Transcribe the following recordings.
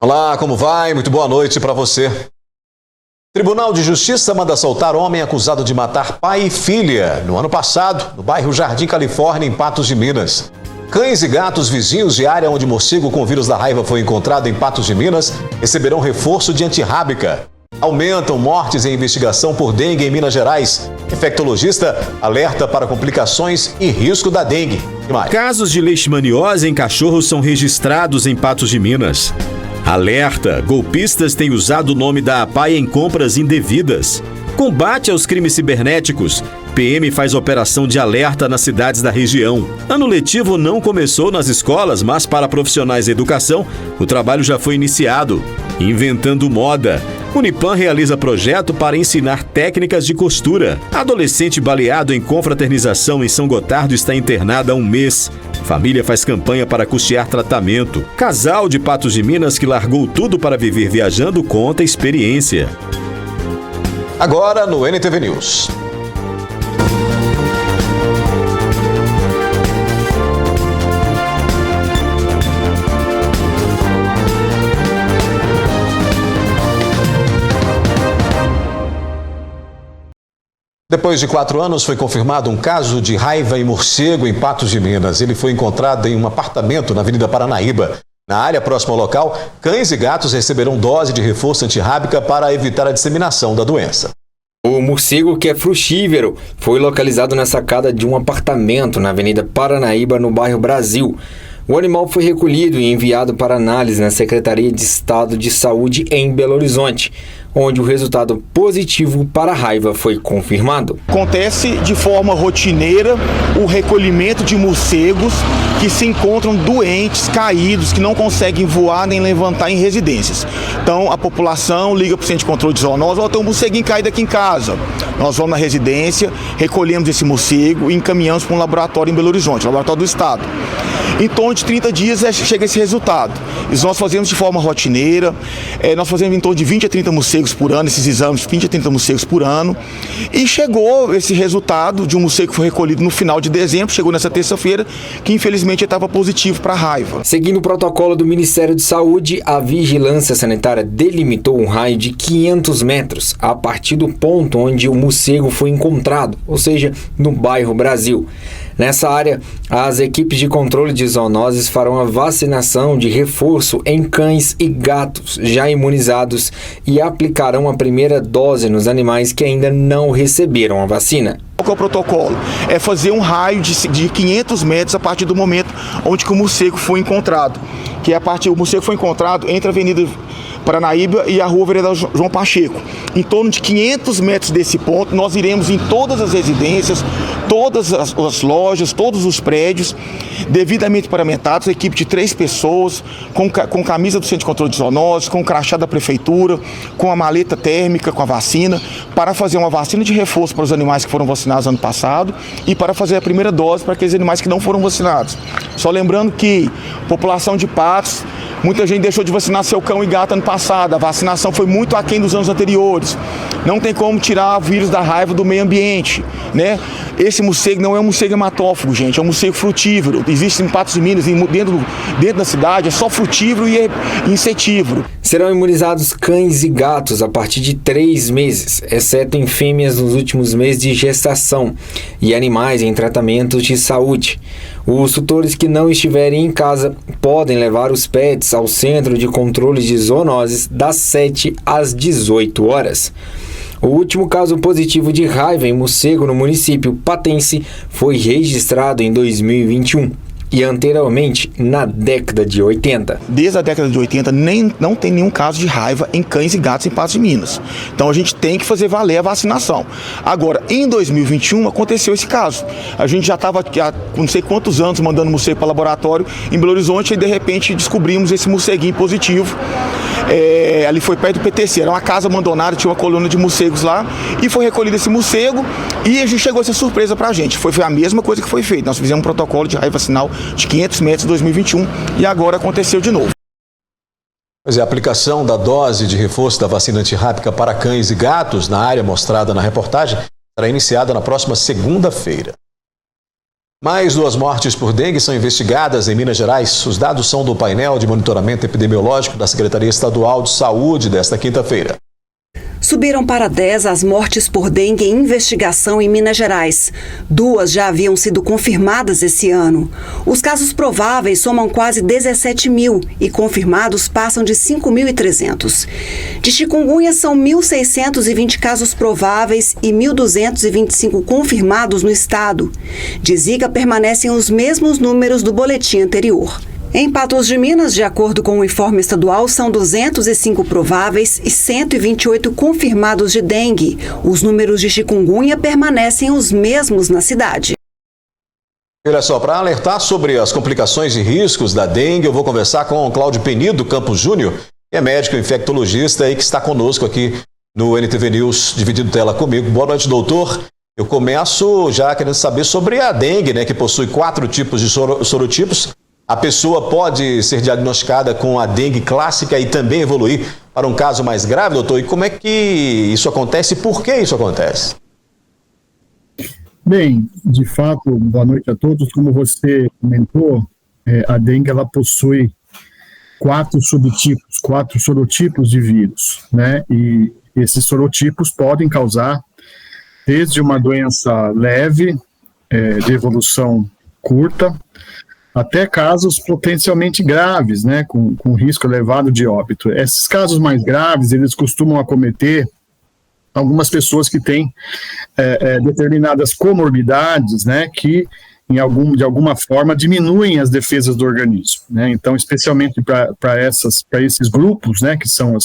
Olá, como vai? Muito boa noite para você. Tribunal de Justiça manda soltar homem acusado de matar pai e filha no ano passado, no bairro Jardim Califórnia, em Patos de Minas. Cães e gatos vizinhos de área onde morcego com vírus da raiva foi encontrado em Patos de Minas receberão reforço de antirrábica. Aumentam mortes em investigação por dengue em Minas Gerais. Infectologista alerta para complicações e risco da dengue. Casos de leishmaniose em cachorros são registrados em Patos de Minas. Alerta: golpistas têm usado o nome da APAI em compras indevidas. Combate aos crimes cibernéticos. PM faz operação de alerta nas cidades da região. Ano letivo não começou nas escolas, mas para profissionais da educação, o trabalho já foi iniciado. Inventando moda. Unipan realiza projeto para ensinar técnicas de costura. Adolescente baleado em confraternização em São Gotardo está internada há um mês. Família faz campanha para custear tratamento. Casal de Patos de Minas que largou tudo para viver viajando conta experiência. Agora no NTV News. Depois de 4 anos, foi confirmado um caso de raiva em morcego em Patos de Minas. Ele foi encontrado em um apartamento na Avenida Paranaíba. Na área próxima ao local, cães e gatos receberão dose de reforço antirrábica para evitar a disseminação da doença. O morcego, que é frutívoro, foi localizado na sacada de um apartamento na Avenida Paranaíba, no bairro Brasil. O animal foi recolhido e enviado para análise na Secretaria de Estado de Saúde em Belo Horizonte, onde o resultado positivo para a raiva foi confirmado. Acontece de forma rotineira o recolhimento de morcegos que se encontram doentes, caídos, que não conseguem voar nem levantar em residências. Então a população liga para o Centro de Controle de Zoonose: tem um morceguinho caído aqui em casa. Nós vamos na residência, recolhemos esse morcego e encaminhamos para um laboratório em Belo Horizonte, laboratório do Estado. Em torno de 30 dias chega esse resultado. Isso nós fazemos de forma rotineira, nós fazemos em torno de 20 a 30 morcegos por ano, esses exames, 20 a 30 morcegos por ano. E chegou esse resultado de um morcego que foi recolhido no final de dezembro, chegou nessa terça-feira, que infelizmente estava positivo para a raiva. Seguindo o protocolo do Ministério de Saúde, a Vigilância Sanitária delimitou um raio de 500 metros a partir do ponto onde o morcego foi encontrado, ou seja, no bairro Brasil. Nessa área, as equipes de controle de zoonoses farão a vacinação de reforço em cães e gatos já imunizados e aplicarão a primeira dose nos animais que ainda não receberam a vacina. Qual é o protocolo? É fazer um raio de 500 metros a partir do momento onde que o morcego foi encontrado. Que é o morcego foi encontrado entre a Avenida Paranaíba e a Rua Vereador João Pacheco. Em torno de 500 metros desse ponto, nós iremos em todas as residências, todas as lojas, todos os prédios, devidamente paramentados, equipe de 3 pessoas, com camisa do Centro de Controle de Zoonoses, com o crachá da Prefeitura, com a maleta térmica, com a vacina, para fazer uma vacina de reforço para os animais que foram vacinados ano passado e para fazer a primeira dose para aqueles animais que não foram vacinados. Só lembrando que população de Patos, muita gente deixou de vacinar seu cão e gato ano passado. A vacinação foi muito aquém dos anos anteriores. Não tem como tirar o vírus da raiva do meio ambiente, né? Esse morcego não é um morcego hematófago, gente, é um morcego frutívoro. Existe em Patos de Minas, dentro da cidade, é só frutívoro e insetívoro. Serão imunizados cães e gatos a partir de 3 meses, exceto em fêmeas nos últimos meses de gestação e animais em tratamentos de saúde. Os tutores que não estiverem em casa podem levar os pets ao Centro de Controle de Zoonoses das 7 às 18 horas. O último caso positivo de raiva em morcego no município patense foi registrado em 2021 e anteriormente na década de 80. Desde a década de 80 não tem nenhum caso de raiva em cães e gatos em Patos de Minas. Então a gente tem que fazer valer a vacinação. Agora, em 2021 aconteceu esse caso. A gente já estava há não sei quantos anos mandando morcego para o laboratório em Belo Horizonte e de repente descobrimos esse morceguinho positivo. Ali foi perto do PTC, era uma casa abandonada, tinha uma colônia de morcegos lá e foi recolhido esse morcego e a gente chegou essa surpresa pra gente. Foi a mesma coisa que foi feita. Nós fizemos um protocolo de raiva vacinal de 500 metros em 2021 e agora aconteceu de novo. Pois é, a aplicação da dose de reforço da vacina antirrábica para cães e gatos na área mostrada na reportagem será iniciada na próxima segunda-feira. Mais 2 mortes por dengue são investigadas em Minas Gerais. Os dados são do painel de monitoramento epidemiológico da Secretaria Estadual de Saúde desta quinta-feira. Subiram para 10 as mortes por dengue em investigação em Minas Gerais. 2 já haviam sido confirmadas esse ano. Os casos prováveis somam quase 17 mil e confirmados passam de 5.300. De chikungunya são 1.620 casos prováveis e 1.225 confirmados no estado. De Zika permanecem os mesmos números do boletim anterior. Em Patos de Minas, de acordo com o informe estadual, são 205 prováveis e 128 confirmados de dengue. Os números de chikungunya permanecem os mesmos na cidade. Olha só, para alertar sobre as complicações e riscos da dengue, eu vou conversar com o Cláudio Penido Campos Júnior, que é médico infectologista e que está conosco aqui no NTV News, dividindo tela comigo. Boa noite, doutor. Eu começo já querendo saber sobre a dengue, né, que possui 4 tipos de sorotipos. A pessoa pode ser diagnosticada com a dengue clássica e também evoluir para um caso mais grave, doutor? E como é que isso acontece e por que isso acontece? Bem, de fato, boa noite a todos. Como você comentou, a dengue ela possui 4 subtipos, 4 sorotipos de vírus, né? E esses sorotipos podem causar desde uma doença leve, de evolução curta, até casos potencialmente graves, né, com risco elevado de óbito. Esses casos mais graves, eles costumam acometer algumas pessoas que têm determinadas comorbidades, né, que de alguma forma diminuem as defesas do organismo, né? Então, especialmente para esses grupos, né, que são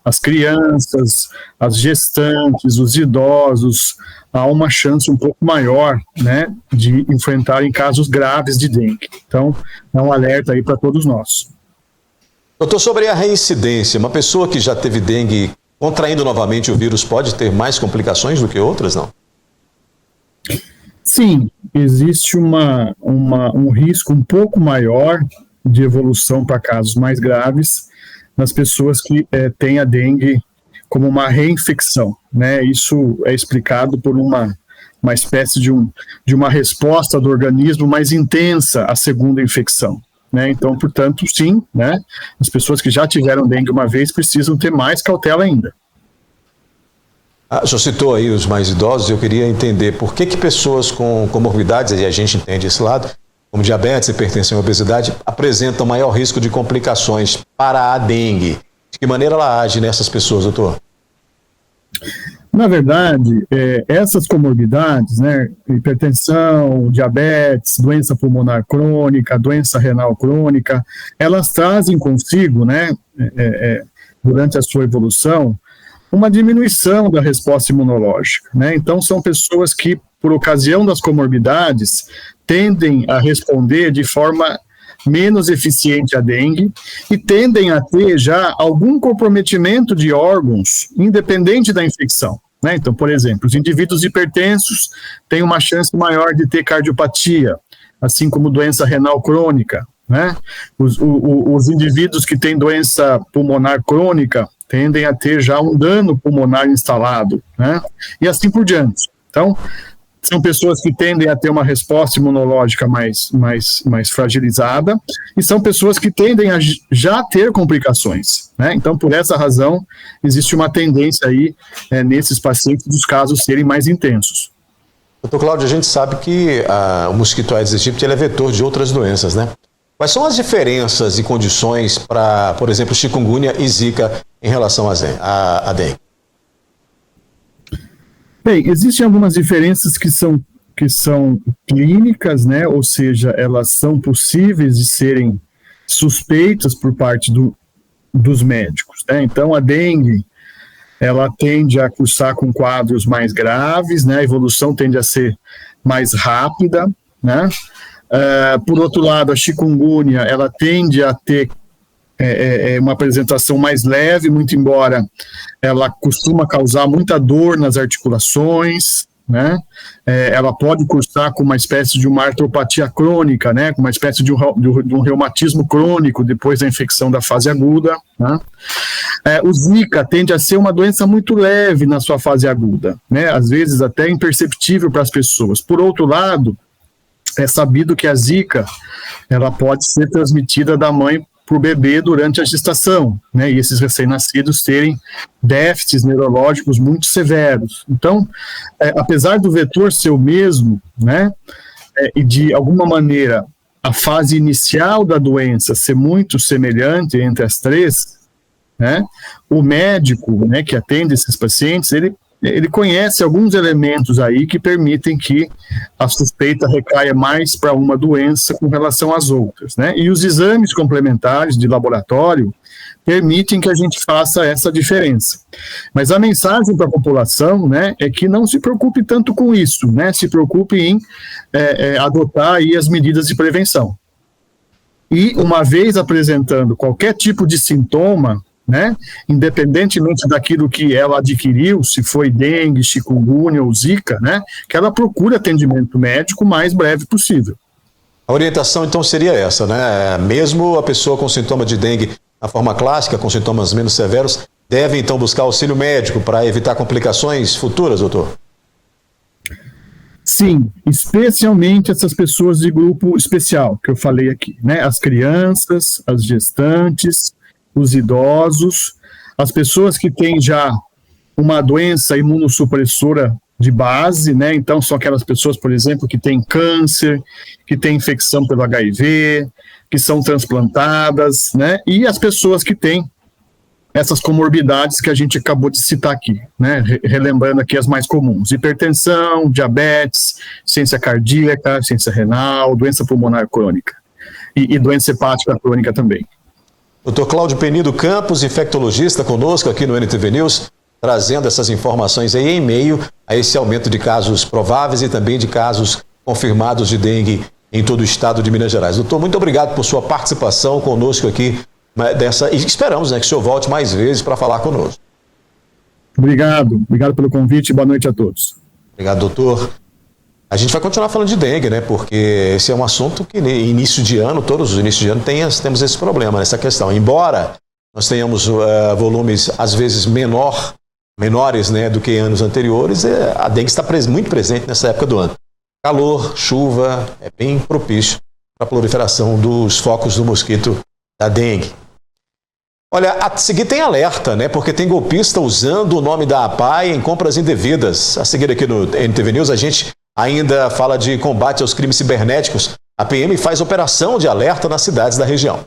as crianças, as gestantes, os idosos, há uma chance um pouco maior, né, de enfrentarem casos graves de dengue. Então, é um alerta aí para todos nós. Doutor, sobre a reincidência, uma pessoa que já teve dengue contraindo novamente o vírus pode ter mais complicações do que outras, não? Sim, existe um risco um pouco maior de evolução para casos mais graves nas pessoas que têm a dengue como uma reinfecção, né? Isso é explicado por uma espécie de uma resposta do organismo mais intensa à segunda infecção, né? Então, portanto, sim, né? As pessoas que já tiveram dengue uma vez precisam ter mais cautela ainda. O senhor citou aí os mais idosos, eu queria entender por que pessoas com comorbidades, e a gente entende esse lado, como diabetes, hipertensão e obesidade, apresentam maior risco de complicações para a dengue. De que maneira ela age nessas pessoas, doutor? Na verdade, essas comorbidades, né, hipertensão, diabetes, doença pulmonar crônica, doença renal crônica, elas trazem consigo, né, durante a sua evolução, uma diminuição da resposta imunológica, né? Então, são pessoas que, por ocasião das comorbidades, tendem a responder de forma menos eficiente à dengue e tendem a ter já algum comprometimento de órgãos, independente da infecção, né? Então, por exemplo, os indivíduos hipertensos têm uma chance maior de ter cardiopatia, assim como doença renal crônica, né? Os indivíduos que têm doença pulmonar crônica tendem a ter já um dano pulmonar instalado, né? E assim por diante. Então, são pessoas que tendem a ter uma resposta imunológica mais fragilizada e são pessoas que tendem a já ter complicações, né? Então, por essa razão, existe uma tendência aí nesses pacientes dos casos serem mais intensos. Doutor Cláudio, a gente sabe que o mosquito Aedes aegypti ele é vetor de outras doenças, né? Quais são as diferenças e condições para, por exemplo, chikungunya e zika em relação à dengue? Bem, existem algumas diferenças que são clínicas, né? Ou seja, elas são possíveis de serem suspeitas por parte dos médicos, né? Então, a dengue, ela tende a cursar com quadros mais graves, né? A evolução tende a ser mais rápida, né? Por outro lado, a chikungunya, ela tende a ter uma apresentação mais leve, muito embora ela costuma causar muita dor nas articulações, né? Ela pode cursar com uma espécie de uma artropatia crônica, né? Com uma espécie de um reumatismo crônico depois da infecção da fase aguda, né? O Zika tende a ser uma doença muito leve na sua fase aguda, né? Às vezes até imperceptível para as pessoas. Por outro lado, é sabido que a Zika, ela pode ser transmitida da mãe para o bebê durante a gestação, né? E esses recém-nascidos terem déficits neurológicos muito severos. Então, apesar do vetor ser o mesmo, né? E de alguma maneira a fase inicial da doença ser muito semelhante entre as três, né? O médico, né, que atende esses pacientes, ele conhece alguns elementos aí que permitem que a suspeita recaia mais para uma doença com relação às outras, né? E os exames complementares de laboratório permitem que a gente faça essa diferença. Mas a mensagem para a população, né, é que não se preocupe tanto com isso, né? Se preocupe em adotar aí as medidas de prevenção. E uma vez apresentando qualquer tipo de sintoma, né, independentemente daquilo que ela adquiriu, se foi dengue, chikungunya ou zika, né, que ela procure atendimento médico o mais breve possível. A orientação então seria essa, né? Mesmo a pessoa com sintoma de dengue na forma clássica, com sintomas menos severos, deve então buscar auxílio médico para evitar complicações futuras, doutor? Sim, especialmente essas pessoas de grupo especial que eu falei aqui, né? As crianças, as gestantes, os idosos, as pessoas que têm já uma doença imunossupressora de base, né? Então são aquelas pessoas, por exemplo, que têm câncer, que têm infecção pelo HIV, que são transplantadas, né? E as pessoas que têm essas comorbidades que a gente acabou de citar aqui, né? Relembrando aqui as mais comuns: hipertensão, diabetes, insuficiência cardíaca, insuficiência renal, doença pulmonar crônica e doença hepática crônica também. Dr. Cláudio Penido Campos, infectologista, conosco aqui no NTV News, trazendo essas informações aí em meio a esse aumento de casos prováveis e também de casos confirmados de dengue em todo o estado de Minas Gerais. Doutor, muito obrigado por sua participação conosco aqui e esperamos, né, que o senhor volte mais vezes para falar conosco. Obrigado pelo convite, boa noite a todos. Obrigado, doutor. A gente vai continuar falando de dengue, né? Porque esse é um assunto que início de ano, todos os inícios de ano temos esse problema, essa questão. Embora nós tenhamos volumes às vezes menores, né, do que anos anteriores, a dengue está muito presente nessa época do ano. Calor, chuva, é bem propício para a proliferação dos focos do mosquito da dengue. Olha, a seguir tem alerta, né? Porque tem golpista usando o nome da APAI em compras indevidas. A seguir aqui no NTV News, a gente ainda fala de combate aos crimes cibernéticos. A PM faz operação de alerta nas cidades da região.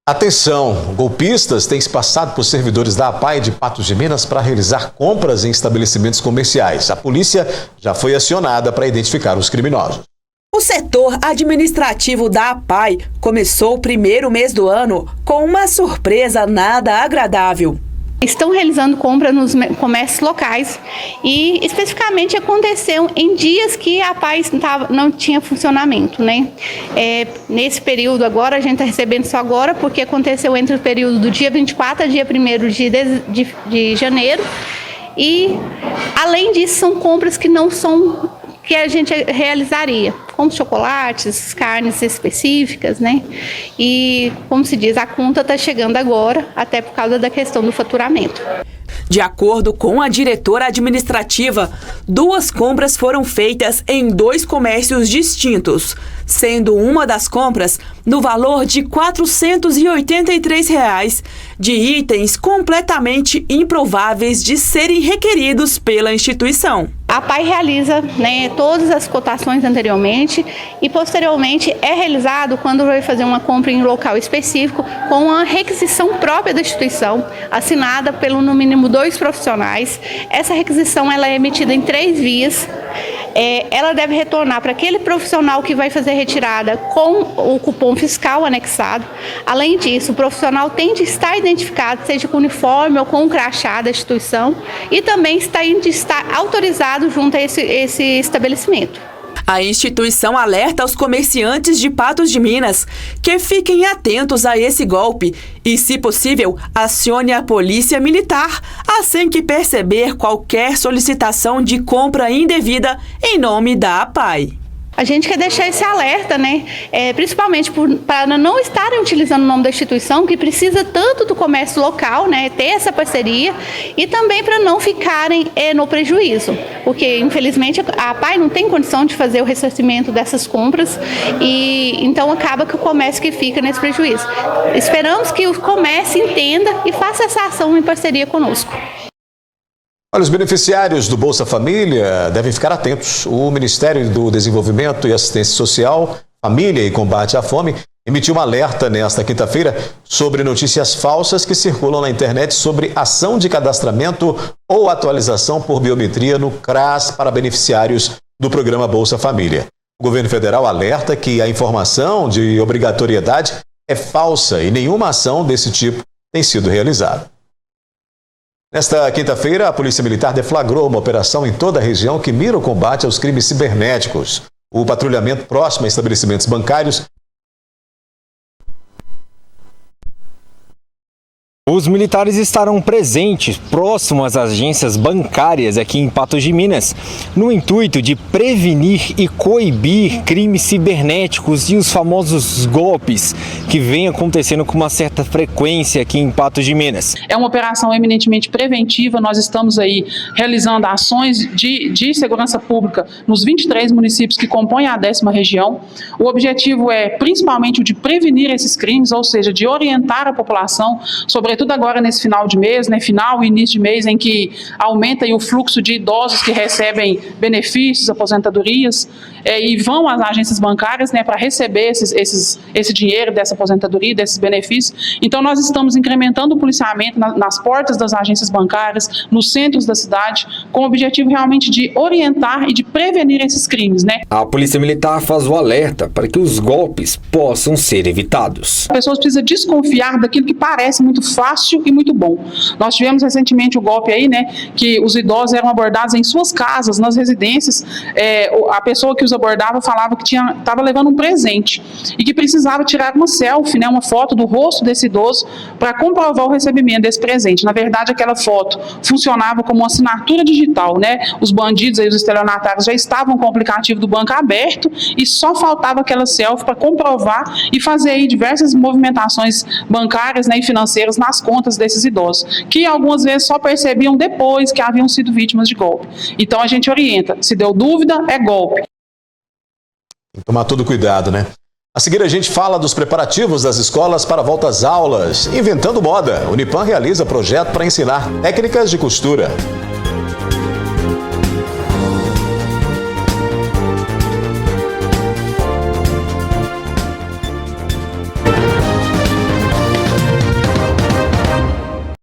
Atenção, golpistas têm se passado por servidores da APAI de Patos de Minas para realizar compras em estabelecimentos comerciais. A polícia já foi acionada para identificar os criminosos. O setor administrativo da APAI começou o primeiro mês do ano com uma surpresa nada agradável. Estão realizando compras nos comércios locais e especificamente aconteceu em dias que a APAI não tinha funcionamento, né? Nesse período agora, a gente está recebendo só agora porque aconteceu entre o período do dia 24 a dia 1º de janeiro e além disso são compras que não são que a gente realizaria, como chocolates, carnes específicas, né? E, como se diz, a conta está chegando agora, até por causa da questão do faturamento. De acordo com a diretora administrativa, 2 compras foram feitas em 2 comércios distintos, sendo uma das compras no valor de R$ 483 de itens completamente improváveis de serem requeridos pela instituição. A APAI realiza, né, todas as cotações anteriormente e posteriormente é realizado quando vai fazer uma compra em local específico com uma requisição própria da instituição, assinada pelo no mínimo 2 profissionais. Essa requisição ela é emitida em 3 vias. Ela deve retornar para aquele profissional que vai fazer a retirada com o cupom fiscal anexado. Além disso, o profissional tem de estar identificado, seja com uniforme ou com o crachá da instituição, e também tem de estar autorizado junto a esse estabelecimento. A instituição alerta aos comerciantes de Patos de Minas que fiquem atentos a esse golpe e, se possível, acione a polícia militar assim que perceber qualquer solicitação de compra indevida em nome da APAI. A gente quer deixar esse alerta, né? Principalmente para não estarem utilizando o nome da instituição, que precisa tanto do comércio local, né? Ter essa parceria, e também para não ficarem no prejuízo, porque infelizmente a APAE não tem condição de fazer o ressarcimento dessas compras, e então acaba que o comércio que fica nesse prejuízo. Esperamos que o comércio entenda e faça essa ação em parceria conosco. Olha, os beneficiários do Bolsa Família devem ficar atentos. O Ministério do Desenvolvimento e Assistência Social, Família e Combate à Fome emitiu um alerta nesta quinta-feira sobre notícias falsas que circulam na internet sobre ação de cadastramento ou atualização por biometria no CRAS para beneficiários do programa Bolsa Família. O governo federal alerta que a informação de obrigatoriedade é falsa e nenhuma ação desse tipo tem sido realizada. Nesta quinta-feira, a Polícia Militar deflagrou uma operação em toda a região que mira o combate aos crimes cibernéticos. O patrulhamento próximo a estabelecimentos bancários. Os militares estarão presentes próximos às agências bancárias aqui em Patos de Minas, no intuito de prevenir e coibir crimes cibernéticos e os famosos golpes que vêm acontecendo com uma certa frequência aqui em Patos de Minas. É uma operação eminentemente preventiva, nós estamos aí realizando ações de segurança pública nos 23 municípios que compõem a 10ª região. O objetivo é principalmente o de prevenir esses crimes, ou seja, de orientar a população, sobretudo agora nesse final de mês, né, final e início de mês, em que aumenta aí o fluxo de idosos que recebem benefícios, aposentadorias, e vão às agências bancárias, né, para receber esse dinheiro dessa aposentadoria, desses benefícios. Então nós estamos incrementando o policiamento nas portas das agências bancárias, nos centros da cidade, com o objetivo realmente de orientar e de prevenir esses crimes, né? A Polícia Militar faz o alerta para que os golpes possam ser evitados. As pessoas precisam desconfiar daquilo que parece muito fácil e muito bom. Nós tivemos recentemente o golpe aí, né, que os idosos eram abordados em suas casas, nas residências. A pessoa que os abordava falava que estava levando um presente e que precisava tirar uma selfie, né, uma foto do rosto desse idoso para comprovar o recebimento desse presente. Na verdade, aquela foto funcionava como uma assinatura digital, né? Os bandidos, aí, os estelionatários já estavam com o aplicativo do banco aberto e só faltava aquela selfie para comprovar e fazer aí diversas movimentações bancárias, né, e financeiras nas contas desses idosos, que algumas vezes só percebiam depois que haviam sido vítimas de golpe. Então a gente orienta, se deu dúvida, é golpe. Tem que tomar todo cuidado, né? A seguir a gente fala dos preparativos das escolas para a volta às aulas. Inventando moda, o Unipam realiza projeto para ensinar técnicas de costura.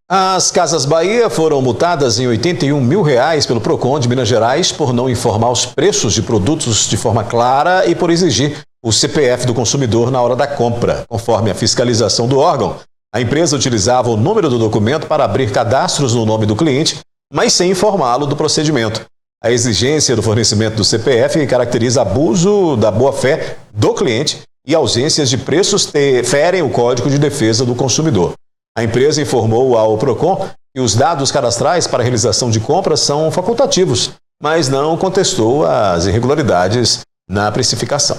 As Casas Bahia foram multadas em R$81 mil pelo PROCON de Minas Gerais por não informar os preços de produtos de forma clara e por exigir o CPF do consumidor na hora da compra. Conforme a fiscalização do órgão, a empresa utilizava o número do documento para abrir cadastros no nome do cliente, mas sem informá-lo do procedimento. A exigência do fornecimento do CPF caracteriza abuso da boa-fé do cliente e ausências de preços ferem o Código de Defesa do Consumidor. A empresa informou ao PROCON que os dados cadastrais para a realização de compras são facultativos, mas não contestou as irregularidades na precificação.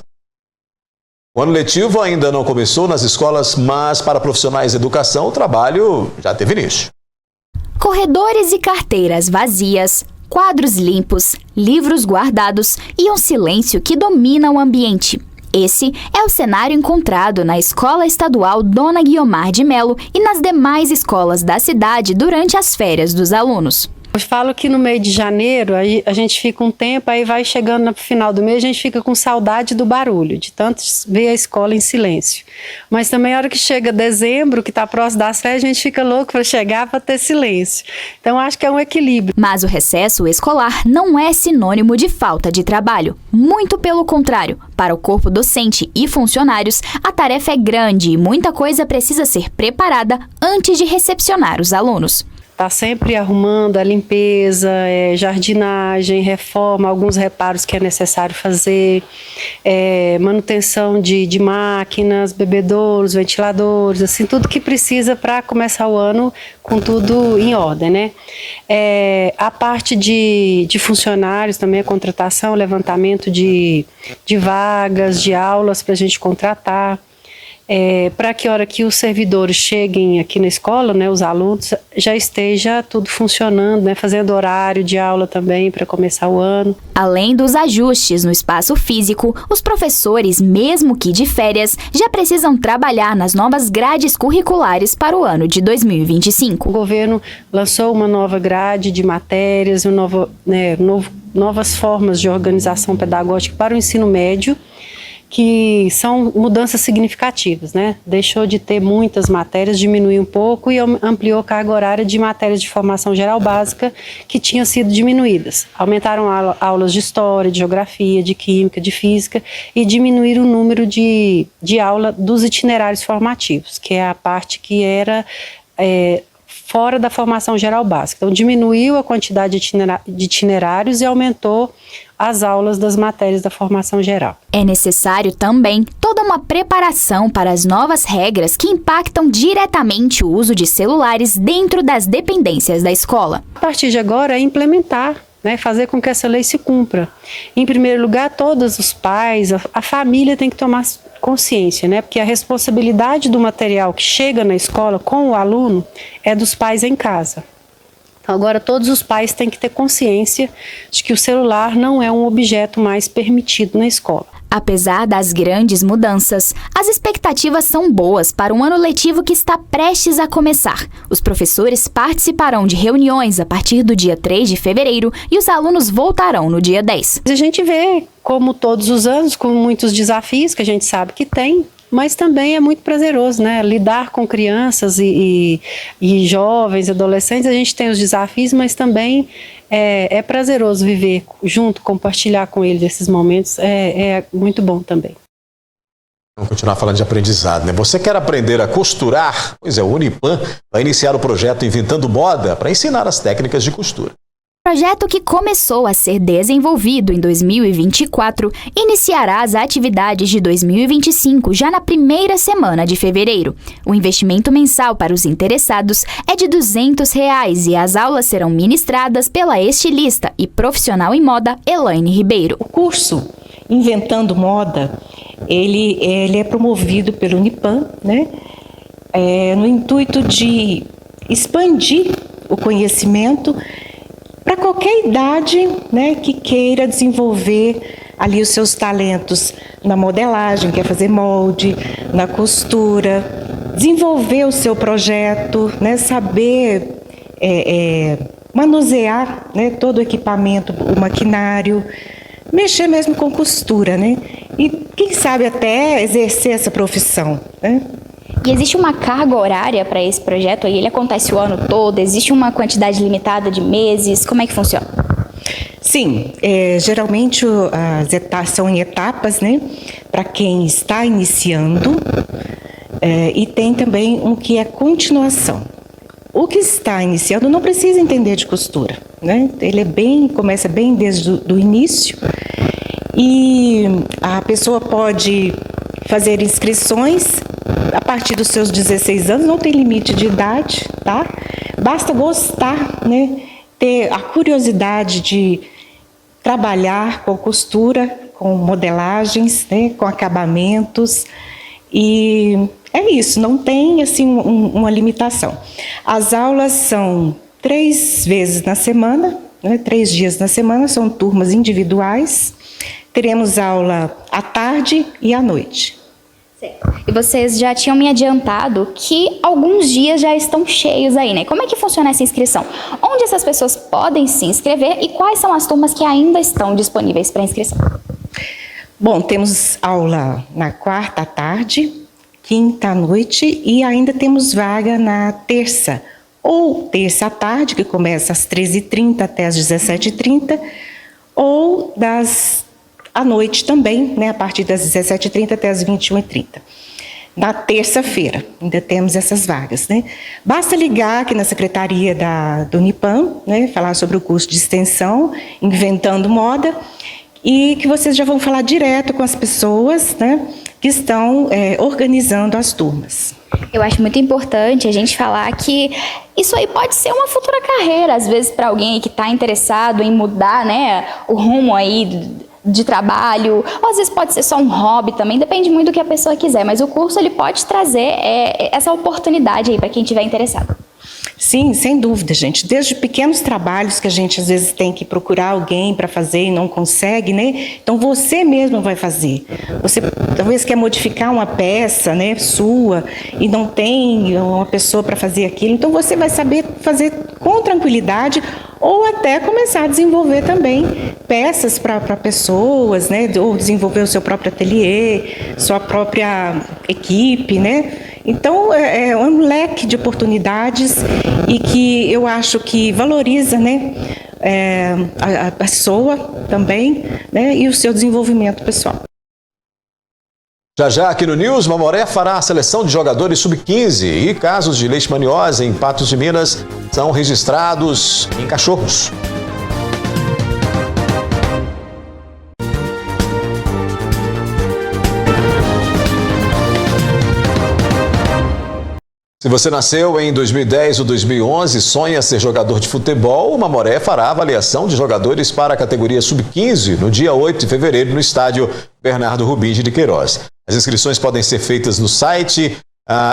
O ano letivo ainda não começou nas escolas, mas para profissionais de educação o trabalho já teve início. Corredores e carteiras vazias, quadros limpos, livros guardados e um silêncio que domina o ambiente. Esse é o cenário encontrado na Escola Estadual Dona Guiomar de Melo e nas demais escolas da cidade durante as férias dos alunos. Eu falo que no mês de janeiro a gente fica um tempo, aí vai chegando no final do mês, a gente fica com saudade do barulho, de tanto ver a escola em silêncio. Mas também a hora que chega dezembro, que está próximo das férias, a gente fica louco para chegar para ter silêncio. Então acho que é um equilíbrio. Mas o recesso escolar não é sinônimo de falta de trabalho. Muito pelo contrário. Para o corpo docente e funcionários, a tarefa é grande e muita coisa precisa ser preparada antes de recepcionar os alunos. Está sempre arrumando a limpeza, jardinagem, reforma, alguns reparos que é necessário fazer, manutenção de máquinas, bebedouros, ventiladores, assim, tudo que precisa para começar o ano com tudo em ordem, né? A parte de funcionários também, a contratação, levantamento de vagas, de aulas para a gente contratar. Para que a hora que os servidores cheguem aqui na escola, né, os alunos, já esteja tudo funcionando, né, fazendo horário de aula também para começar o ano. Além dos ajustes no espaço físico, os professores, mesmo que de férias, já precisam trabalhar nas novas grades curriculares para o ano de 2025. O governo lançou uma nova grade de matérias, novas formas de organização pedagógica para o ensino médio, que são mudanças significativas, né? Deixou de ter muitas matérias, diminuiu um pouco e ampliou a carga horária de matérias de formação geral básica que tinham sido diminuídas. Aumentaram aulas de história, de geografia, de química, de física e diminuíram o número de aula dos itinerários formativos, que é a parte que era fora da formação geral básica. Então, diminuiu a quantidade de itinerários e aumentou as aulas das matérias da formação geral. É necessário também toda uma preparação para as novas regras que impactam diretamente o uso de celulares dentro das dependências da escola. A partir de agora é implementar, né, fazer com que essa lei se cumpra. Em primeiro lugar, todos os pais, a família tem que tomar consciência, né, porque a responsabilidade do material que chega na escola com o aluno é dos pais em casa. Agora, todos os pais têm que ter consciência de que o celular não é um objeto mais permitido na escola. Apesar das grandes mudanças, as expectativas são boas para um ano letivo que está prestes a começar. Os professores participarão de reuniões a partir do dia 3 de fevereiro e os alunos voltarão no dia 10. A gente vê, como todos os anos, com muitos desafios que a gente sabe que tem, mas também é muito prazeroso, né? Lidar com crianças e jovens, adolescentes, a gente tem os desafios, mas também é prazeroso viver junto, compartilhar com eles esses momentos, é muito bom também. Vamos continuar falando de aprendizado, né? Você quer aprender a costurar? Pois é, o Unipam vai iniciar o projeto Inventando Moda para ensinar as técnicas de costura. Projeto que começou a ser desenvolvido em 2024 iniciará as atividades de 2025 já na primeira semana de fevereiro. O investimento mensal para os interessados é de R$ 200 e as aulas serão ministradas pela estilista e profissional em moda Elaine Ribeiro. O curso Inventando Moda, ele é promovido pelo Unipam, né? No intuito de expandir o conhecimento para qualquer idade, né, que queira desenvolver ali os seus talentos na modelagem, quer fazer molde, na costura, desenvolver o seu projeto, né, saber manusear, né, todo o equipamento, o maquinário, mexer mesmo com costura, né, e quem sabe até exercer essa profissão, né. E existe uma carga horária para esse projeto? Ele acontece o ano todo? Existe uma quantidade limitada de meses? Como é que funciona? Sim, geralmente são em etapas, né? Para quem está iniciando, e tem também um que é continuação. O que está iniciando não precisa entender de costura, né? Ele começa bem desde o início e a pessoa pode fazer inscrições a partir dos seus 16 anos, não tem limite de idade, tá? Basta gostar, né? Ter a curiosidade de trabalhar com costura, com modelagens, né? Com acabamentos, e é isso, não tem assim uma limitação. As aulas são 3 vezes na semana, né? 3 dias na semana, são turmas individuais. Teremos aula à tarde e à noite. Certo. E vocês já tinham me adiantado que alguns dias já estão cheios aí, né? Como é que funciona essa inscrição? Onde essas pessoas podem se inscrever e quais são as turmas que ainda estão disponíveis para inscrição? Bom, temos aula na quarta à tarde, quinta à noite e ainda temos vaga na terça. Ou terça à tarde, que começa às 13h30 até às 17h30, ou à noite também, né, a partir das 17h30 até as 21h30. na terça-feira. Ainda temos essas vagas, né? Basta ligar aqui na secretaria do Unipam, né? Falar sobre o curso de extensão, Inventando Moda, e que vocês já vão falar direto com as pessoas, né, que estão organizando as turmas. Eu acho muito importante a gente falar que isso aí pode ser uma futura carreira, às vezes para alguém que está interessado em mudar, né, o rumo aí de trabalho, ou às vezes pode ser só um hobby também, depende muito do que a pessoa quiser, mas o curso ele pode trazer essa oportunidade aí para quem estiver interessado. Sim, sem dúvida, gente. Desde pequenos trabalhos que a gente às vezes tem que procurar alguém para fazer e não consegue, né? Então você mesmo vai fazer. Você talvez quer modificar uma peça, né, sua, e não tem uma pessoa para fazer aquilo. Então você vai saber fazer com tranquilidade, ou até começar a desenvolver também peças para pessoas, né? Ou desenvolver o seu próprio ateliê, sua própria equipe, né? Então, é um leque de oportunidades e que eu acho que valoriza, né, a pessoa também, né, e o seu desenvolvimento pessoal. Já aqui no News, Mamoré fará a seleção de jogadores sub-15 e casos de leishmaniose em Patos de Minas são registrados em cachorros. Se você nasceu em 2010 ou 2011 e sonha ser jogador de futebol, o Mamoré fará a avaliação de jogadores para a categoria sub-15 no dia 8 de fevereiro no estádio Bernardo Rubingi de Queiroz. As inscrições podem ser feitas no site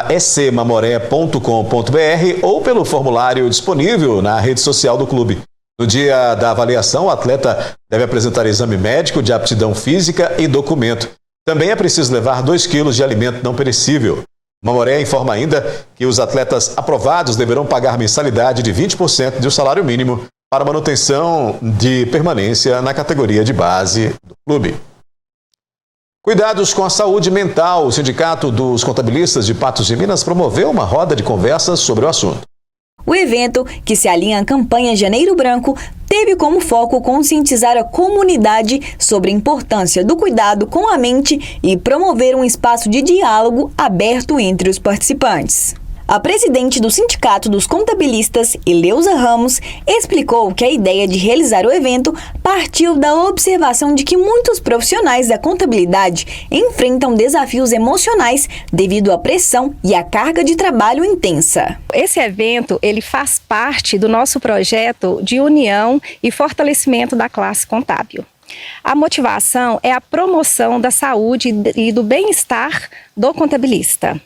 ecmamoré.com.br ou pelo formulário disponível na rede social do clube. No dia da avaliação, o atleta deve apresentar exame médico de aptidão física e documento. Também é preciso levar 2 quilos de alimento não perecível. Mamoré informa ainda que os atletas aprovados deverão pagar mensalidade de 20% do salário mínimo para manutenção de permanência na categoria de base do clube. Cuidados com a saúde mental. O Sindicato dos Contabilistas de Patos de Minas promoveu uma roda de conversas sobre o assunto. O evento, que se alinha à campanha Janeiro Branco, teve como foco conscientizar a comunidade sobre a importância do cuidado com a mente e promover um espaço de diálogo aberto entre os participantes. A presidente do Sindicato dos Contabilistas, Eleusa Ramos, explicou que a ideia de realizar o evento partiu da observação de que muitos profissionais da contabilidade enfrentam desafios emocionais devido à pressão e à carga de trabalho intensa. Esse evento, ele faz parte do nosso projeto de união e fortalecimento da classe contábil. A motivação é a promoção da saúde e do bem-estar do contabilista.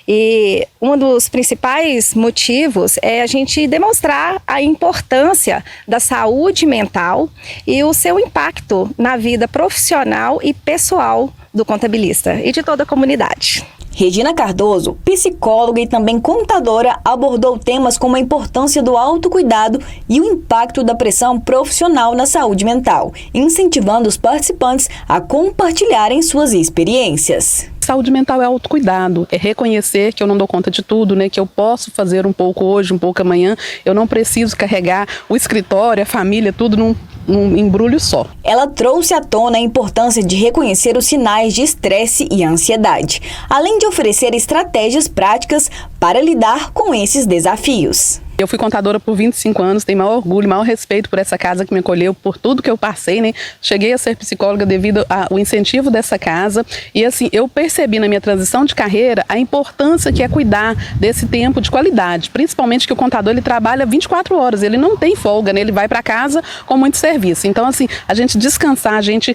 E um dos principais motivos é a gente demonstrar a importância da saúde mental e o seu impacto na vida profissional e pessoal do contabilista e de toda a comunidade. Regina Cardoso, psicóloga e também contadora, abordou temas como a importância do autocuidado e o impacto da pressão profissional na saúde mental, incentivando os participantes a compartilharem suas experiências. Saúde mental é autocuidado, é reconhecer que eu não dou conta de tudo, né? Que eu posso fazer um pouco hoje, um pouco amanhã, eu não preciso carregar o escritório, a família, tudo num embrulho só. Ela trouxe à tona a importância de reconhecer os sinais de estresse e ansiedade, além de oferecer estratégias práticas para lidar com esses desafios. Eu fui contadora por 25 anos, tenho maior orgulho, maior respeito por essa casa que me acolheu, por tudo que eu passei, né? Cheguei a ser psicóloga devido ao incentivo dessa casa e assim, eu percebi na minha transição de carreira a importância que é cuidar desse tempo de qualidade, principalmente que o contador ele trabalha 24 horas, ele não tem folga, né? Ele vai para casa com muito serviço. Então assim, a gente descansar, a gente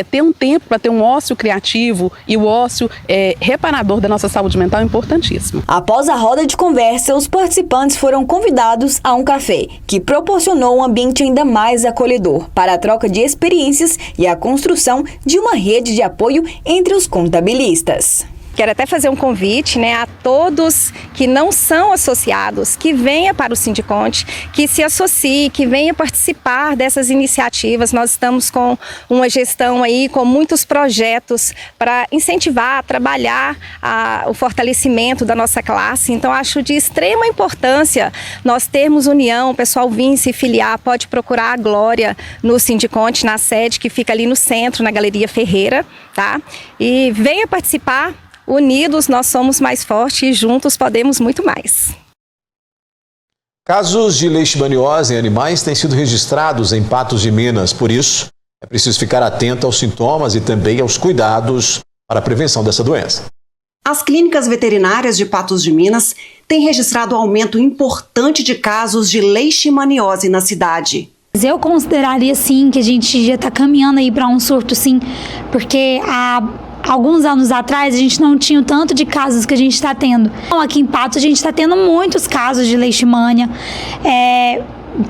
ter um tempo para ter um ócio criativo e o ócio reparador da nossa saúde mental é importantíssimo. Após a roda de conversa, os participantes foram convidados a um café, que proporcionou um ambiente ainda mais acolhedor para a troca de experiências e a construção de uma rede de apoio entre os contabilistas. Quero até fazer um convite, né, a todos que não são associados, que venham para o Sindiconte, que se associem, que venham participar dessas iniciativas. Nós estamos com uma gestão aí, com muitos projetos para incentivar, trabalhar o fortalecimento da nossa classe. Então, acho de extrema importância nós termos união, o pessoal vir se filiar, pode procurar a Glória no Sindiconte, na sede que fica ali no centro, na Galeria Ferreira, tá? E venha participar. Unidos nós somos mais fortes e juntos podemos muito mais. Casos de leishmaniose em animais têm sido registrados em Patos de Minas. Por isso, é preciso ficar atento aos sintomas e também aos cuidados para a prevenção dessa doença. As clínicas veterinárias de Patos de Minas têm registrado aumento importante de casos de leishmaniose na cidade. Eu consideraria sim que a gente já está caminhando aí para um surto, sim, porque há alguns anos atrás a gente não tinha o tanto de casos que a gente está tendo. Então, aqui em Patos a gente está tendo muitos casos de leishmania.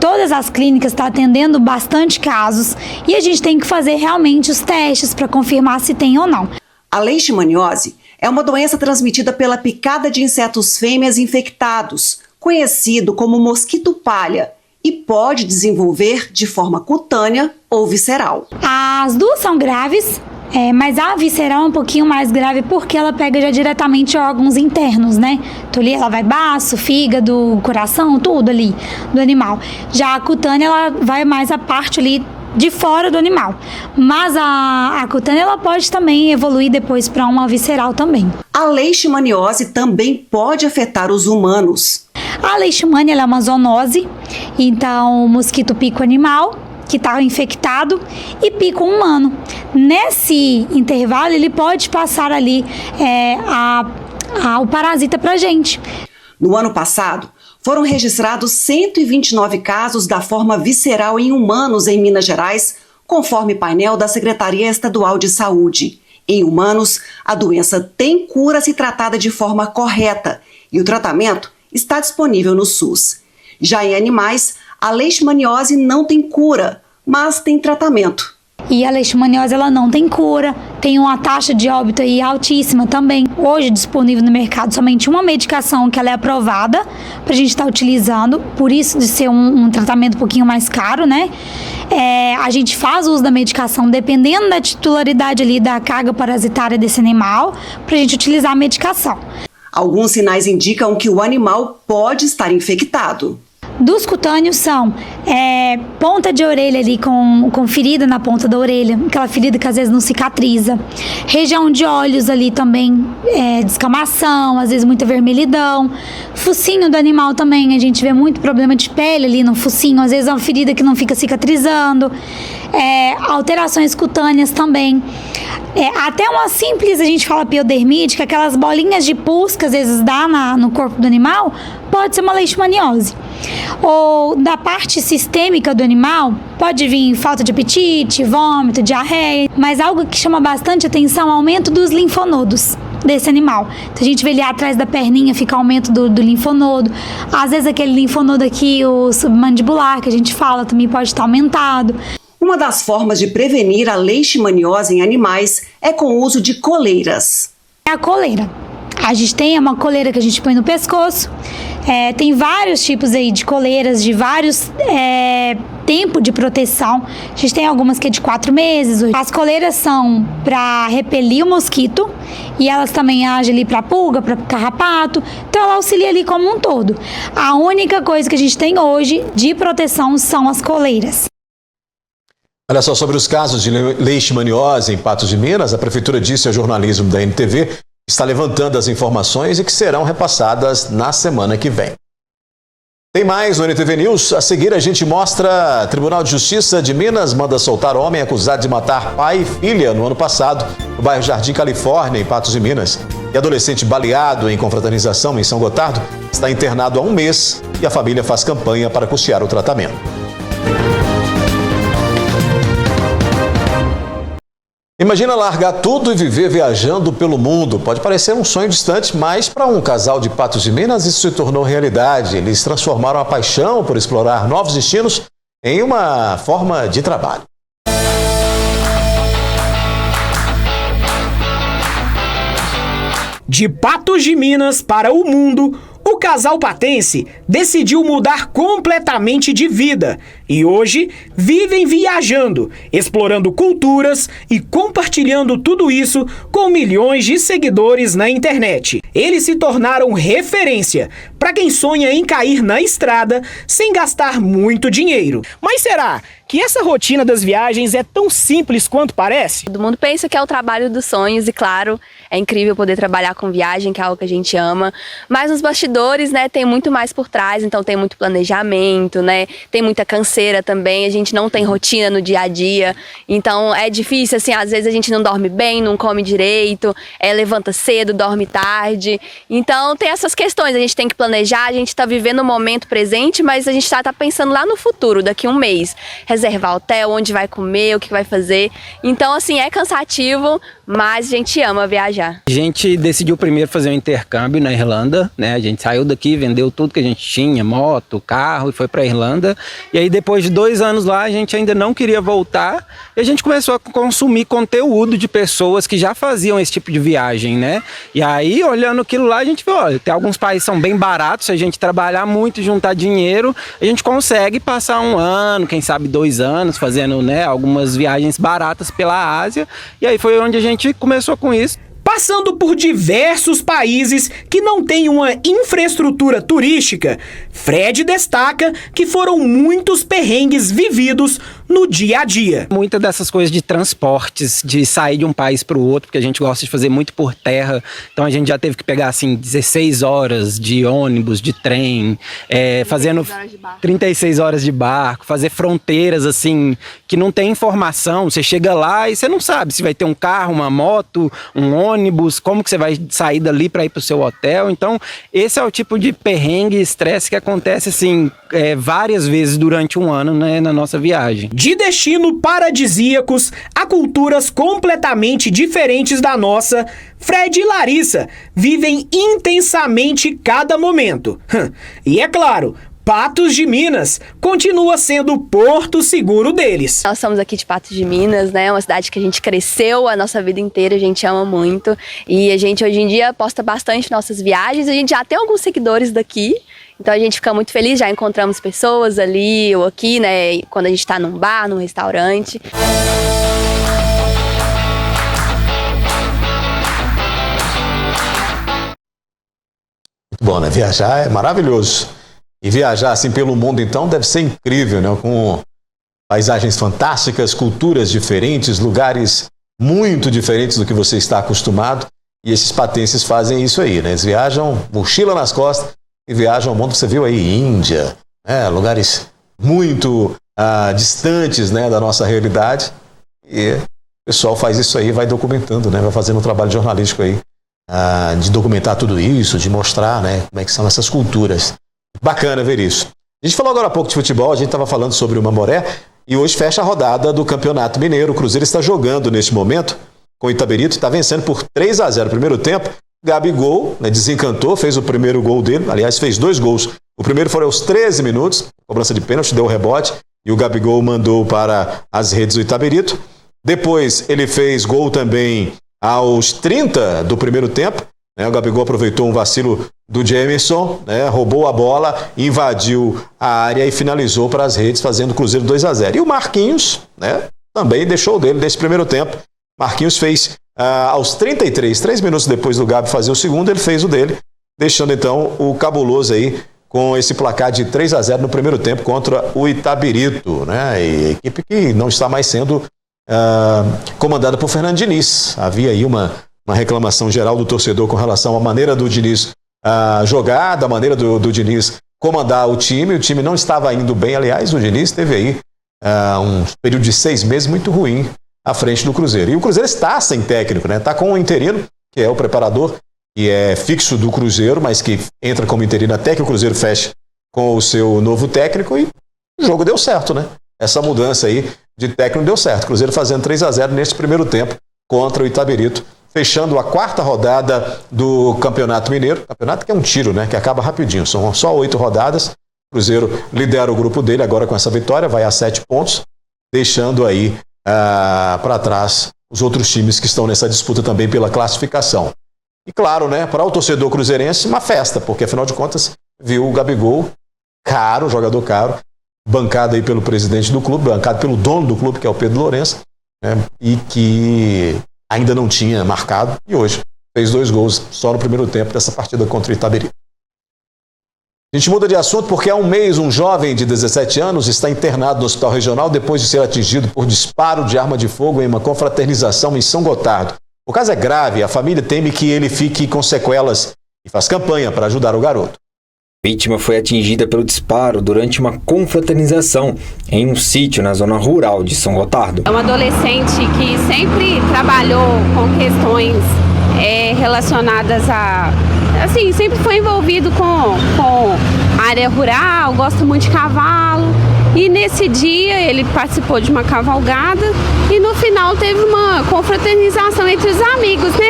Todas as clínicas estão atendendo bastante casos e a gente tem que fazer realmente os testes para confirmar se tem ou não. A leishmaniose é uma doença transmitida pela picada de insetos fêmeas infectados, conhecido como mosquito palha, e pode desenvolver de forma cutânea ou visceral. As duas são graves, mas a visceral é um pouquinho mais grave porque ela pega já diretamente órgãos internos, né? Então ali ela vai baço, fígado, coração, tudo ali do animal. Já a cutânea ela vai mais a parte ali de fora do animal. Mas a cutânea ela pode também evoluir depois para uma visceral também. A leishmaniose também pode afetar os humanos. A leishmania ela é uma zoonose, então o mosquito pica o animal que está infectado e pica o humano. Nesse intervalo ele pode passar ali o parasita para a gente. No ano passado, foram registrados 129 casos da forma visceral em humanos em Minas Gerais, conforme painel da Secretaria Estadual de Saúde. Em humanos, a doença tem cura se tratada de forma correta e o tratamento está disponível no SUS. Já em animais, a leishmaniose não tem cura, mas tem tratamento. E a leishmaniose ela não tem cura, tem uma taxa de óbito aí altíssima também. Hoje disponível no mercado somente uma medicação que ela é aprovada para a gente estar utilizando, por isso de ser um tratamento um pouquinho mais caro, né? A gente faz uso da medicação dependendo da titularidade ali da carga parasitária desse animal para a gente utilizar a medicação. Alguns sinais indicam que o animal pode estar infectado. Dos cutâneos são ponta de orelha ali com ferida na ponta da orelha, aquela ferida que às vezes não cicatriza. Região de olhos ali também, descamação, às vezes muita vermelhidão. Focinho do animal também, a gente vê muito problema de pele ali no focinho, às vezes é uma ferida que não fica cicatrizando. Alterações cutâneas também. Até uma simples, a gente fala piodermite, que aquelas bolinhas de pus que às vezes dá no corpo do animal, pode ser uma leishmaniose. Ou da parte sistêmica do animal, pode vir falta de apetite, vômito, diarreia, mas algo que chama bastante atenção é o aumento dos linfonodos desse animal. Então a gente vê ali atrás da perninha, fica aumento do linfonodo. Às vezes aquele linfonodo aqui, o submandibular, que a gente fala, também pode estar aumentado. Uma das formas de prevenir a leishmaniose em animais é com o uso de coleiras. A coleira. A gente tem uma coleira que a gente põe no pescoço. Tem vários tipos aí de coleiras, de vários tempos de proteção. A gente tem algumas que é de 4 meses. As coleiras são para repelir o mosquito e elas também agem ali para pulga, para carrapato. Então ela auxilia ali como um todo. A única coisa que a gente tem hoje de proteção são as coleiras. Olha só, sobre os casos de leishmaniose em Patos de Minas, a Prefeitura disse ao jornalismo da NTV que está levantando as informações e que serão repassadas na semana que vem. Tem mais no NTV News. A seguir a gente mostra: Tribunal de Justiça de Minas manda soltar homem acusado de matar pai e filha no ano passado, no bairro Jardim Califórnia, em Patos de Minas. E adolescente baleado em confraternização em São Gotardo está internado há 1 mês e a família faz campanha para custear o tratamento. Imagina largar tudo e viver viajando pelo mundo. Pode parecer um sonho distante, mas para um casal de Patos de Minas isso se tornou realidade. Eles transformaram a paixão por explorar novos destinos em uma forma de trabalho. De Patos de Minas para o mundo, o casal patense decidiu mudar completamente de vida e hoje vivem viajando, explorando culturas e compartilhando tudo isso com milhões de seguidores na internet. Eles se tornaram referência para quem sonha em cair na estrada sem gastar muito dinheiro. Mas será que essa rotina das viagens é tão simples quanto parece? Todo mundo pensa que é o trabalho dos sonhos e, claro, é incrível poder trabalhar com viagem, que é algo que a gente ama. Mas nos bastidores, né, tem muito mais por trás, então tem muito planejamento, né, tem muita canseira também, a gente não tem rotina no dia a dia, então é difícil, assim, às vezes a gente não dorme bem, não come direito, levanta cedo, dorme tarde, então tem essas questões, a gente tem que planejar, a gente está vivendo o momento presente, mas a gente tá pensando lá no futuro, daqui a um mês, reservar hotel, onde vai comer, o que vai fazer, então assim, é cansativo, mas a gente ama viajar. A gente decidiu primeiro fazer um intercâmbio na Irlanda, né? A gente saiu daqui, vendeu tudo que a gente tinha, moto, carro, e foi para a Irlanda. E aí depois de 2 anos lá, a gente ainda não queria voltar e a gente começou a consumir conteúdo de pessoas que já faziam esse tipo de viagem, né? E aí, olhando aquilo lá, a gente viu, olha, tem alguns países que são bem baratos, se a gente trabalhar muito e juntar dinheiro, a gente consegue passar 1 ano, quem sabe 2 anos, fazendo, né, algumas viagens baratas pela Ásia. E aí foi onde a gente começou com isso. Passando por diversos países que não têm uma infraestrutura turística, Fred destaca que foram muitos perrengues vividos no dia a dia. Muitas dessas coisas de transportes, de sair de um país para o outro, porque a gente gosta de fazer muito por terra, então a gente já teve que pegar assim 16 horas de ônibus, de trem, fazendo 36 horas de barco, fazer fronteiras assim, que não tem informação, você chega lá e você não sabe se vai ter um carro, uma moto, um ônibus, como que você vai sair dali para ir para o seu hotel. Então esse é o tipo de perrengue e estresse que acontece assim várias vezes durante um ano, né, na nossa viagem. De destino paradisíacos a culturas completamente diferentes da nossa, Fred e Larissa vivem intensamente cada momento. E é claro, Patos de Minas continua sendo o porto seguro deles. Nós somos aqui de Patos de Minas, né? Uma cidade que a gente cresceu a nossa vida inteira, a gente ama muito. E a gente hoje em dia posta bastante nossas viagens, a gente já tem alguns seguidores daqui. Então a gente fica muito feliz, já encontramos pessoas ali ou aqui, né? Quando a gente tá num bar, num restaurante. Muito bom, né? Viajar é maravilhoso. E viajar assim pelo mundo, então, deve ser incrível, né? Com paisagens fantásticas, culturas diferentes, lugares muito diferentes do que você está acostumado. E esses patenses fazem isso aí, né? Eles viajam, mochila nas costas, e viajam ao mundo. Você viu aí Índia, né? Lugares muito distantes, né, da nossa realidade. E o pessoal faz isso aí, vai documentando, né? Vai fazendo um trabalho jornalístico aí de documentar tudo isso, de mostrar, né, como é que são essas culturas. Bacana ver isso. A gente falou agora há pouco de futebol, a gente estava falando sobre o Mamoré e hoje fecha a rodada do Campeonato Mineiro. O Cruzeiro está jogando neste momento com o Itabirito e está vencendo por 3-0. Primeiro tempo, Gabigol, né, desencantou, fez o primeiro gol dele, aliás, fez 2 gols. O primeiro foi aos 13 minutos, cobrança de pênalti, deu o rebote e o Gabigol mandou para as redes do Itabirito. Depois ele fez gol também aos 30 do primeiro tempo. O Gabigol aproveitou um vacilo do Jamerson, né, roubou a bola, invadiu a área e finalizou para as redes, fazendo o Cruzeiro 2-0. E o Marquinhos, né, também deixou o dele nesse primeiro tempo. Marquinhos fez aos 33, 3 minutos depois do Gabi fazer o segundo, ele fez o dele, deixando então o Cabuloso aí com esse placar de 3-0 no primeiro tempo contra o Itabirito, né, e equipe que não está mais sendo comandada por Fernando Diniz. Havia aí uma reclamação geral do torcedor com relação à maneira do Diniz jogar, da maneira do Diniz comandar o time não estava indo bem, aliás, o Diniz teve aí um período de 6 meses muito ruim à frente do Cruzeiro. E o Cruzeiro está sem técnico, né? Está com um interino, que é o preparador, que é fixo do Cruzeiro, mas que entra como interino até que o Cruzeiro feche com o seu novo técnico e o jogo deu certo, né? Essa mudança aí de técnico deu certo. O Cruzeiro fazendo 3-0 nesse primeiro tempo contra o Itabirito, fechando a 4ª rodada do Campeonato Mineiro. Campeonato que é um tiro, né? Que acaba rapidinho. São só 8 rodadas. O Cruzeiro lidera o grupo dele agora com essa vitória, vai a 7 pontos, deixando aí para trás os outros times que estão nessa disputa também pela classificação. E claro, né, para o torcedor cruzeirense, uma festa, porque afinal de contas viu o Gabigol, caro, jogador caro, bancado aí pelo presidente do clube, bancado pelo dono do clube, que é o Pedro Lourenço, né, e que ainda não tinha marcado, e hoje fez 2 gols só no primeiro tempo dessa partida contra o Itabirito. A gente muda de assunto porque há um mês um jovem de 17 anos está internado no Hospital Regional depois de ser atingido por disparo de arma de fogo em uma confraternização em São Gotardo. O caso é grave e a família teme que ele fique com sequelas e faz campanha para ajudar o garoto. A vítima foi atingida pelo disparo durante uma confraternização em um sítio na zona rural de São Gotardo. É um adolescente que sempre trabalhou com questões relacionadas a... Assim, sempre foi envolvido com área rural, gosta muito de cavalo. E nesse dia ele participou de uma cavalgada e no final teve uma confraternização entre os amigos, né?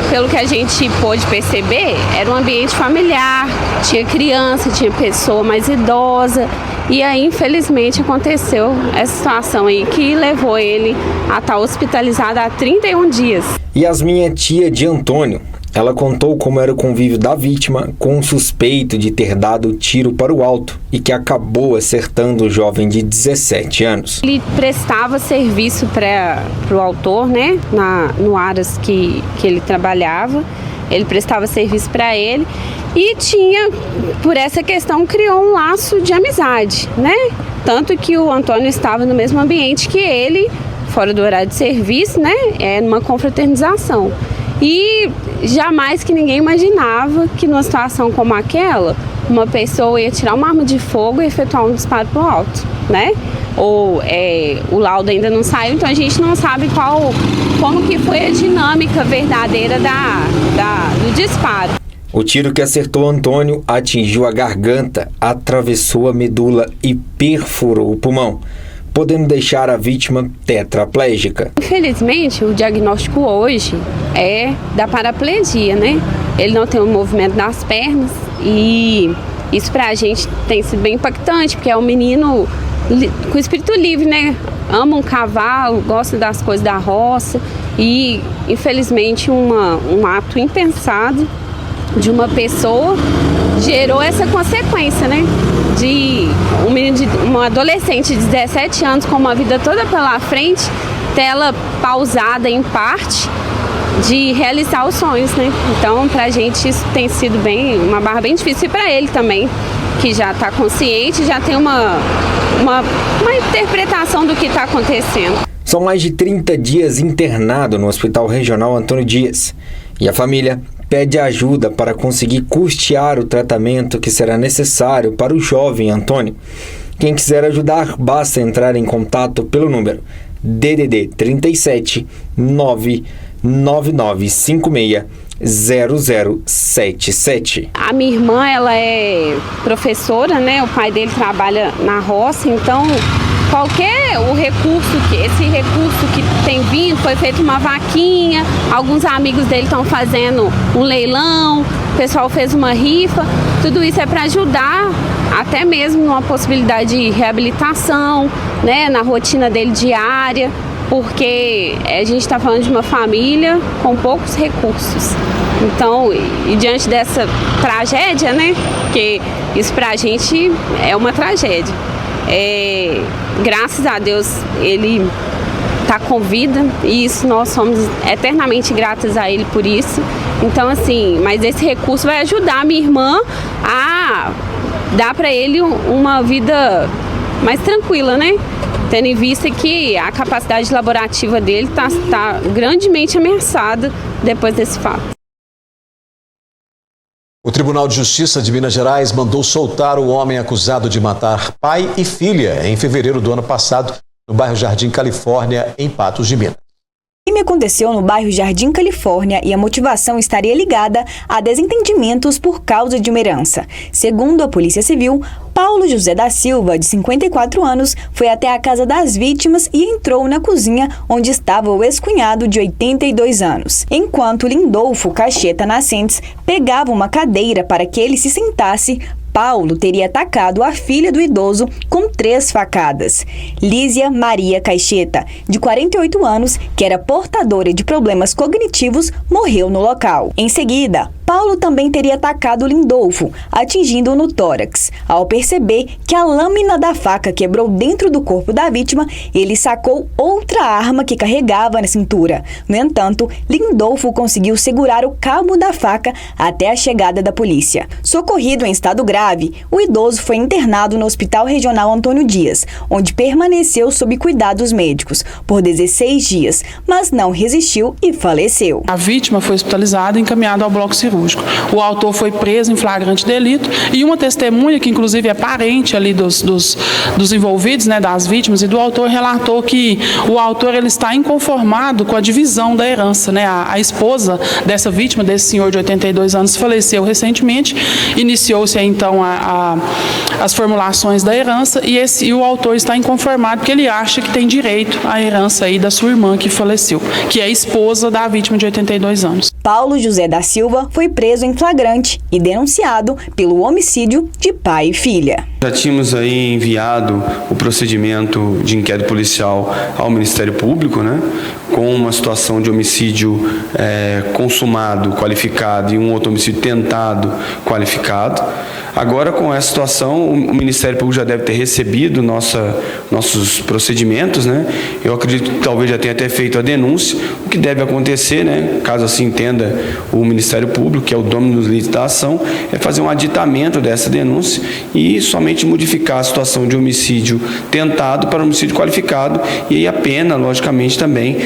Pelo que a gente pôde perceber, era um ambiente familiar, tinha criança, tinha pessoa mais idosa. E aí, infelizmente, aconteceu essa situação aí que levou ele a estar hospitalizado há 31 dias. Yasmin é tia de Antônio. Ela contou como era o convívio da vítima com o suspeito de ter dado tiro para o alto e que acabou acertando o jovem de 17 anos. Ele prestava serviço para o autor, né, no Aras que ele trabalhava. Ele prestava serviço para ele e tinha, por essa questão, criou um laço de amizade, né? Tanto que o Antônio estava no mesmo ambiente que ele, fora do horário de serviço, né, numa confraternização. E jamais que ninguém imaginava que numa situação como aquela, uma pessoa ia tirar uma arma de fogo e efetuar um disparo para o alto, né? Ou o laudo ainda não saiu, então a gente não sabe como que foi a dinâmica verdadeira do disparo. O tiro que acertou Antônio atingiu a garganta, atravessou a medula e perfurou o pulmão, podendo deixar a vítima tetraplégica. Infelizmente, o diagnóstico hoje é da paraplegia, né? Ele não tem o movimento das pernas e isso pra gente tem sido bem impactante, porque é um menino com espírito livre, né? Ama um cavalo, gosta das coisas da roça e, infelizmente, um ato impensado de uma pessoa gerou essa consequência, né? De um adolescente de 17 anos com uma vida toda pela frente, tela pausada em parte de realizar os sonhos, né? Então, pra gente isso tem sido uma barra bem difícil e pra ele também, que já está consciente, já tem uma interpretação do que está acontecendo. São mais de 30 dias internado no Hospital Regional Antônio Dias e a família pede ajuda para conseguir custear o tratamento que será necessário para o jovem Antônio. Quem quiser ajudar, basta entrar em contato pelo número DDD 37 99956 0077. A minha irmã, ela é professora, né? O pai dele trabalha na roça, então esse recurso que tem vindo, foi feito uma vaquinha, alguns amigos dele estão fazendo um leilão, o pessoal fez uma rifa, tudo isso é para ajudar até mesmo numa possibilidade de reabilitação, né? Na rotina dele diária, porque a gente está falando de uma família com poucos recursos. Então, e diante dessa tragédia, né? Porque isso pra gente é uma tragédia. Graças a Deus ele está com vida e isso nós somos eternamente gratas a ele por isso. Então, assim, mas esse recurso vai ajudar a minha irmã a dar para ele uma vida mais tranquila, né? Tendo em vista que a capacidade laborativa dele está grandemente ameaçada depois desse fato. O Tribunal de Justiça de Minas Gerais mandou soltar o homem acusado de matar pai e filha em fevereiro do ano passado, no bairro Jardim Califórnia, em Patos de Minas. O crime aconteceu no bairro Jardim Califórnia e a motivação estaria ligada a desentendimentos por causa de uma herança. Segundo a Polícia Civil, Paulo José da Silva, de 54 anos, foi até a casa das vítimas e entrou na cozinha onde estava o ex-cunhado de 82 anos. Enquanto Lindolfo Cacheta Nascentes pegava uma cadeira para que ele se sentasse, Paulo teria atacado a filha do idoso com 3 facadas. Lísia Maria Caixeta, de 48 anos, que era portadora de problemas cognitivos, morreu no local. Em seguida, Paulo também teria atacado Lindolfo, atingindo-o no tórax. Ao perceber que a lâmina da faca quebrou dentro do corpo da vítima, ele sacou outra arma que carregava na cintura. No entanto, Lindolfo conseguiu segurar o cabo da faca até a chegada da polícia. Socorrido em estado grave, o idoso foi internado no Hospital Regional Antônio Dias, onde permaneceu sob cuidados médicos por 16 dias, mas não resistiu e faleceu. A vítima foi hospitalizada e encaminhada ao bloco cirúrgico. O autor foi preso em flagrante delito e uma testemunha, que inclusive é parente ali dos envolvidos, né, das vítimas e do autor, relatou que o autor ele está inconformado com a divisão da herança, né? A esposa dessa vítima, desse senhor de 82 anos, faleceu recentemente, iniciou-se então as formulações da herança e o autor está inconformado porque ele acha que tem direito à herança aí da sua irmã que faleceu, que é a esposa da vítima de 82 anos. Paulo José da Silva foi preso em flagrante e denunciado pelo homicídio de pai e filha. Já tínhamos aí enviado o procedimento de inquérito policial ao Ministério Público, né, com uma situação de homicídio consumado, qualificado, e um outro homicídio tentado, qualificado. Agora, com essa situação, o Ministério Público já deve ter recebido nossos procedimentos, né? Eu acredito que talvez já tenha até feito a denúncia. O que deve acontecer, né, caso assim entenda o Ministério Público, que é o dominus litis da ação, é fazer um aditamento dessa denúncia e somente modificar a situação de homicídio tentado para homicídio qualificado, e aí a pena, logicamente, também,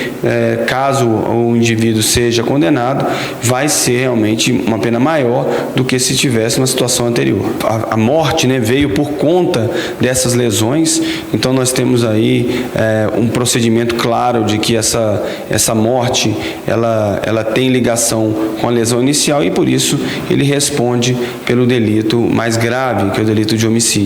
caso o indivíduo seja condenado, vai ser realmente uma pena maior do que se tivesse uma situação anterior. A morte, né, veio por conta dessas lesões, então nós temos aí um procedimento claro de que essa morte ela tem ligação com a lesão inicial e por isso ele responde pelo delito mais grave, que é o delito de homicídio.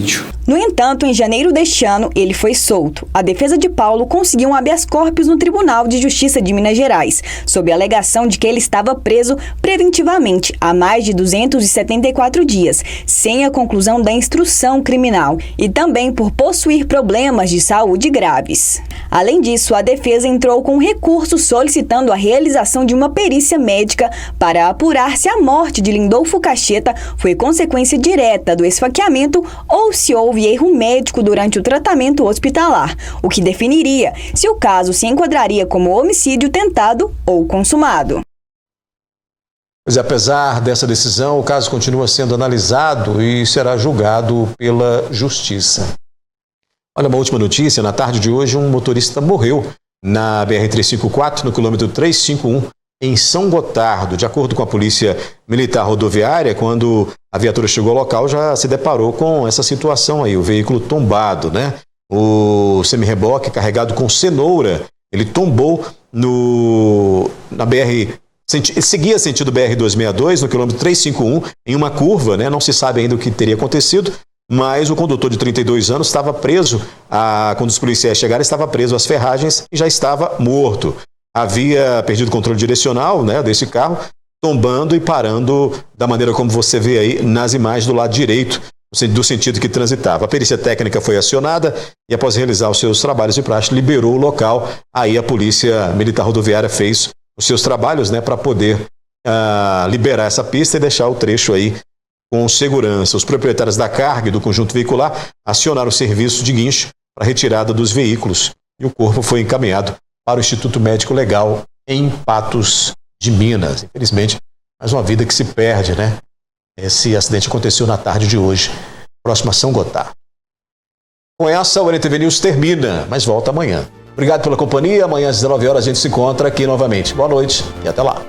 No entanto, em janeiro deste ano, ele foi solto. A defesa de Paulo conseguiu um habeas corpus no Tribunal de Justiça de Minas Gerais, sob a alegação de que ele estava preso preventivamente há mais de 274 dias, sem a conclusão da instrução criminal, e também por possuir problemas de saúde graves. Além disso, a defesa entrou com um recurso solicitando a realização de uma perícia médica para apurar se a morte de Lindolfo Cacheta foi consequência direta do esfaqueamento ou se houve erro médico durante o tratamento hospitalar, o que definiria se o caso se enquadraria como homicídio tentado ou consumado. Pois é, apesar dessa decisão, o caso continua sendo analisado e será julgado pela Justiça. Olha, uma última notícia: na tarde de hoje, um motorista morreu na BR-354, no quilômetro 351, em São Gotardo. De acordo com a Polícia Militar Rodoviária, quando a viatura chegou ao local, já se deparou com essa situação aí, o veículo tombado, né? O semi-reboque carregado com cenoura, ele tombou na BR, seguia sentido BR-262, no quilômetro 351, em uma curva, né? Não se sabe ainda o que teria acontecido, mas o condutor de 32 anos estava preso, quando os policiais chegaram, estava preso às ferragens e já estava morto. Havia perdido o controle direcional, né, desse carro, tombando e parando da maneira como você vê aí nas imagens do lado direito, do sentido que transitava. A perícia técnica foi acionada e, após realizar os seus trabalhos de praxe, liberou o local. Aí a Polícia Militar Rodoviária fez os seus trabalhos, né, para poder liberar essa pista e deixar o trecho aí com segurança. Os proprietários da carga e do conjunto veicular acionaram o serviço de guincho para retirada dos veículos e o corpo foi encaminhado para o Instituto Médico Legal em Patos de Minas. Infelizmente, mais uma vida que se perde, né? Esse acidente aconteceu na tarde de hoje, próximo a São Gotardo. Com essa, o NTV News termina, mas volta amanhã. Obrigado pela companhia. Amanhã às 19 horas a gente se encontra aqui novamente. Boa noite e até lá.